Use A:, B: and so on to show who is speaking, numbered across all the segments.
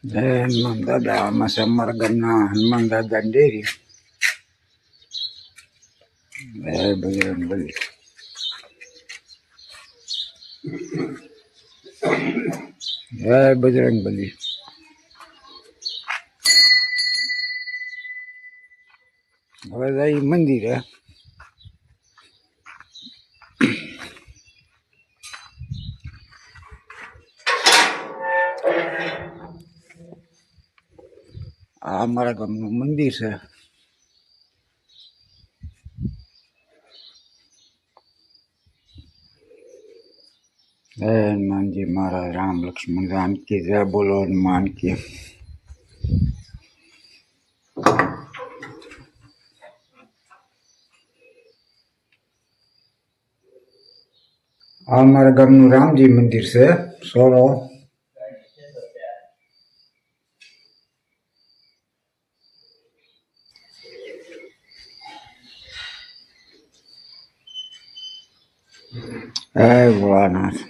A: જય હનુમાન દાદા. આમાં છે અમારા ગામના હનુમાન દાદા ડેરી. જય બજરંગ બલી. જય બજરંગ બલી. હવે જાય મંદિરે. આ અમારા ગામનું મંદિર છે. જય હનુમાનજી મહારાજ. રામ લક્ષ્મણ રામ કી જય. બોલો હનુમાન કી. આ અમારા ગામનું રામજી મંદિર છે સોલો. જય ભોળાનાથ.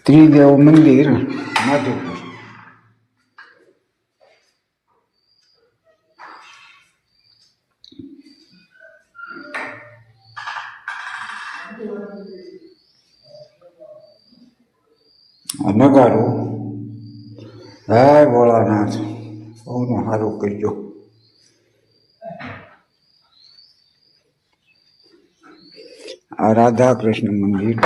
A: ત્રિદેવ મંદિર માધુપુર. નગારું. જય ભોળાનાથ. સૌનું સારું કરજો. આ રાધા કૃષ્ણ મંદિર.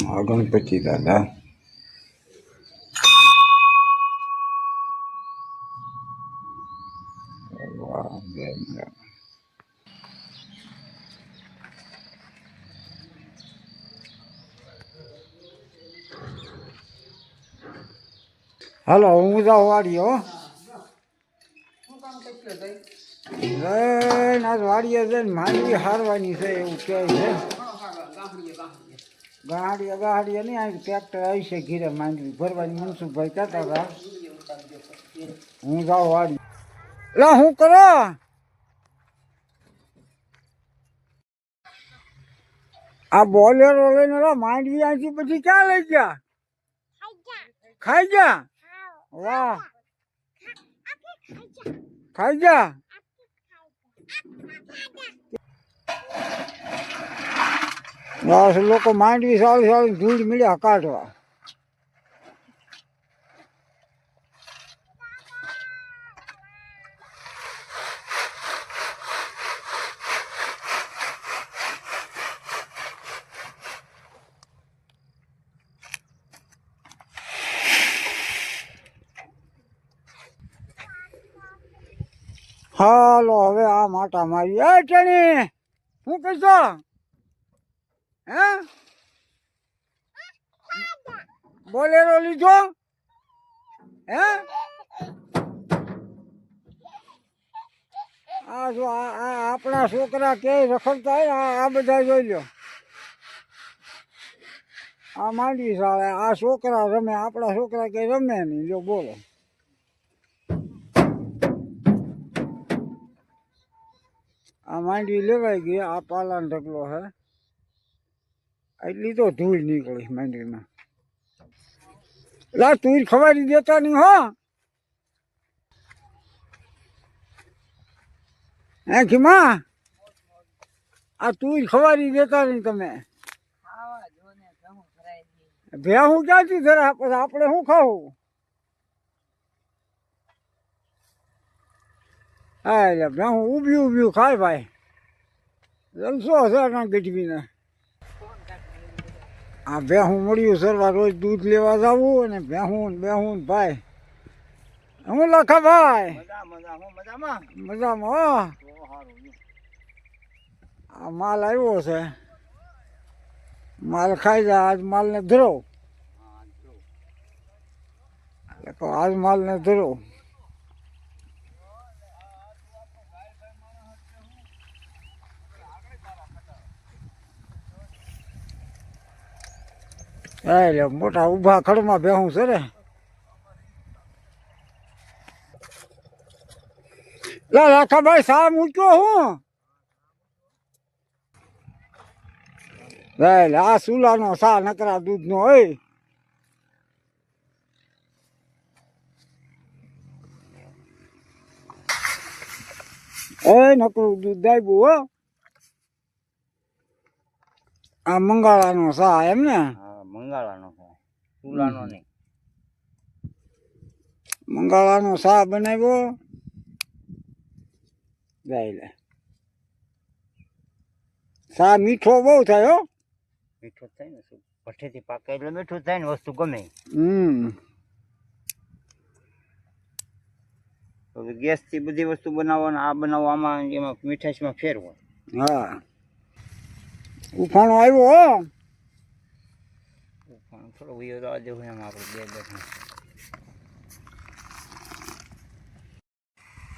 A: આ ગણપતિ દાદા. હાલો હું જાઉં વાડીએ. હો જઈને આજ વાડીએ જઈને માંડવી હારવાની છે એવું કહે છે. ગાડીએ નહીં આવી ટ્રેક્ટર આવી છે ઘીરે માંડવી ભરવાની. મનસુખભાઈ કહેતા હતા. હું જાઉં વાડી. એટલે શું કરો? આ બોલેરો લઈને માંડવી અહીંથી પછી ક્યાં લઈ ગયા? ખાઈ ગયા? વાહ, ખાઈ ગયા. બસ લોકો માંડવી સાળી ધૂળ મળ્યા કાઢવા. હાલો હવે આ માટા મારી. એ ટેણી શું કહેશો? હે બોલેરો લીધો? હે આ જો આ આપણા છોકરા કે રખડતા હોય આ બધા જોઈ લો. આ માંડવી સાળે આ છોકરા રમે. આપણા છોકરા કઈ રમે નહીં. જો બોલો. આ માંડવી લેવાઈ ગઈ. આ પાલાનો ઢગલો હે. એટલી તો ધૂળ નીકળી માંડવીમાં. લા તું ખવારી દેતા નહીં હો. હે ખીમા આ તું ખવારી દેતા નહીં તમે. ભેહું ક્યાંથી ધરા? પછી આપણે શું ખાવું? હા એટલે ભેહું ઊભી ખાય ભાઈ. જલસો હશે ગઢવીને. આ ભેહું મળ્યું સરવા રોજ દૂધ લેવા જવું અને ભેહું ભાઈ. હું લખા ભાઈ? મજામાં હો. આ માલ આવ્યો છે. માલ ખાઈ જાય. આજ માલને ધરો. આજ માલને ધરો. એટલે મોટા ઊભા ખડમાં બેહું છે રે લાખાભાઈ સા મૂક્યો હું આ સુલાનો સા નકરા દૂધનો હોય નકરું દૂધ દાયબું હો આ મંગાળાનો સા એમ ને
B: મંગાળાનો સુલાનો નહીં
A: મંગાળાનો સા બનાવ્યો જાય લે સા મીઠો બહુ થાય હો
B: મીઠું થાય ને શું ભઠ્ઠેથી પાકે એટલે મીઠું થાય ને વસ્તુ ગમે ગેસ થી બધી વસ્તુ બનાવવાનું આ બનાવો આમાં એમાં મીઠાશમાં ફેર હોય
A: હા ઉફાણો આવ્યો હો
B: ઉફાણો થોડો ઉયો તો આજે હોય એમ આપણે બે બેઠા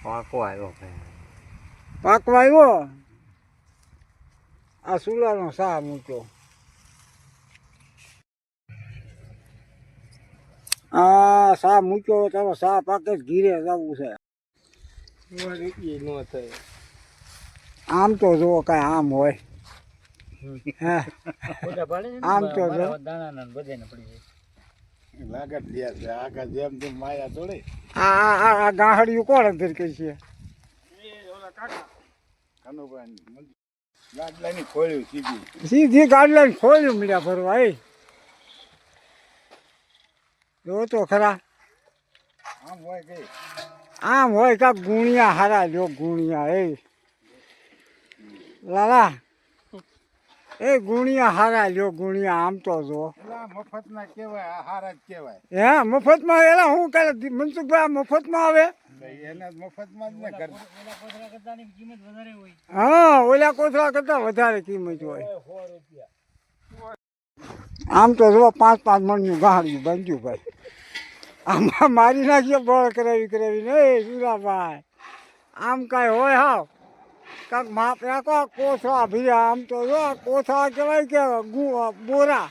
B: પાકો આવ્યો ભાઈ
A: પાકવા આવ્યો આ સુલાનો સા મૂક્યો આ સા મૂક્યો ચાલો સા પાકે ઘીરે જવું છે આમ તો જો કઈ આમ હોય આમ તો જો આ ગાહડિયું કોણ અંદર કહે છે સીધી ગાડલાની ખોલ્યું મળ્યા ફરવા એ જો તો ખરા આમ હોય કાંક ગુણિયા હારા જો ગુણિયા એ લાલા એ ગુણિયા હારા લ્યો ગુણિયા આમ તો જો
C: મફતના કેવાય હારા જ કેવાય
A: હે મફતમાં એલા હું કાલે મનસુખભાઈ આ મફતમાં આવે
C: એના મફતમાં જ ને કર
A: હા ઓલા કોથળા કરતા વધારે કિંમત હોય આમ તો જો 5-5 મણનું ગાહડ્યું બાંધ્યું ભાઈ આમાં મારી નાખીએ બળ કરાવી નહીં સુરાભાઈ આમ કાંઈ હોય હાવ કાંક માપ રાખો કોથળા ભીરા આમ તો જો કોથળા કહેવાય કે બોરા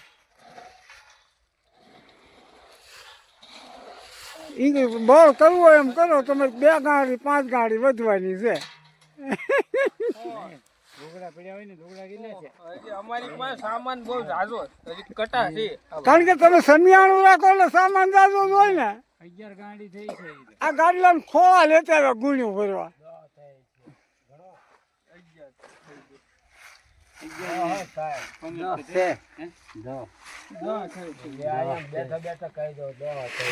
A: એ બળ કરવું હોય એમ કરો તમે 2 ગાડી 5 ગાડી વધવાની છે કારણ કે તમે સમિયાણું રાખો એટલે સામાન જાજો જ હોય ને 11 ગાડી થઈ છે આ ગાડી લઈને ખોળા લેતા આવ્યા ગુણ્યું ભરવા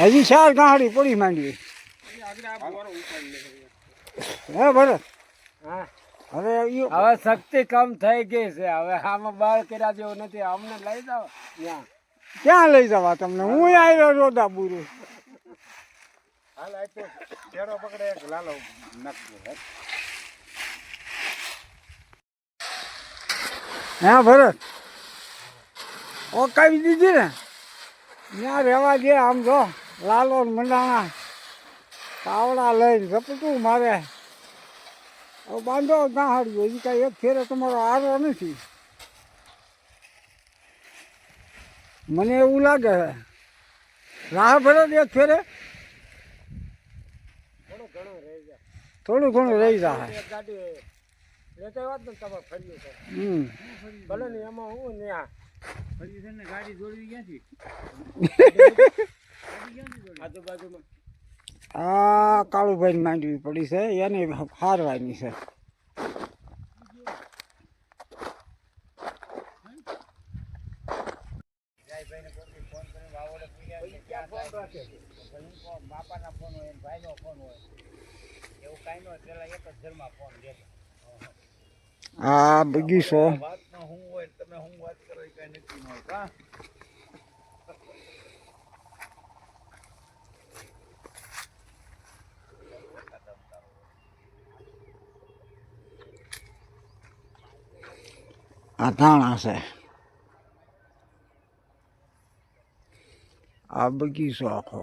A: હજી 4 ગાડી પડી માંડવી હે ભરત હવે
C: શક્તિ કમ થઈ ગઈ છે હવે આમાં બાળ કર્યા જેવો નથી અમને લઈ જાવ
A: ક્યાં લઈ જવા તમને હું આવ્યો રોદા બુરું
C: હાલ આ તો ચેડો પકડે એક લાલો નકલો
A: હે ભરત ઓકાવી દીધી ને ત્યાં રહેવા દે આમ જો લાલો મંડાણા તાવડા લઈને ઝપટું મારે હવે બાંધો ગાહડ્યો હજી કાંઈ એક ફેરે તમારો આરો નથી મને એવું લાગે છે રાહ ભરત એક ફેરે થોડું ઘણું રહી જાય
C: ભલે ને એમાં હું ને ગાડી જોડવી ક્યાંથી આજુબાજુમાં
A: આ કાળુભાઈ માંડવી પડી છે એને હારવાની છે
B: બાપાના ફોન હોય ભાઈનો ફોન હોય એવું કાંઈ ન હોય પેલા એક જ ઘરમાં ફોન દેતો
A: આ બગીચો
C: વાતમાં હું હોય તમે હું વાત કરો એ કઈ નક્કી ન હોય
A: આ ધાણા છે આ બગીચો આખો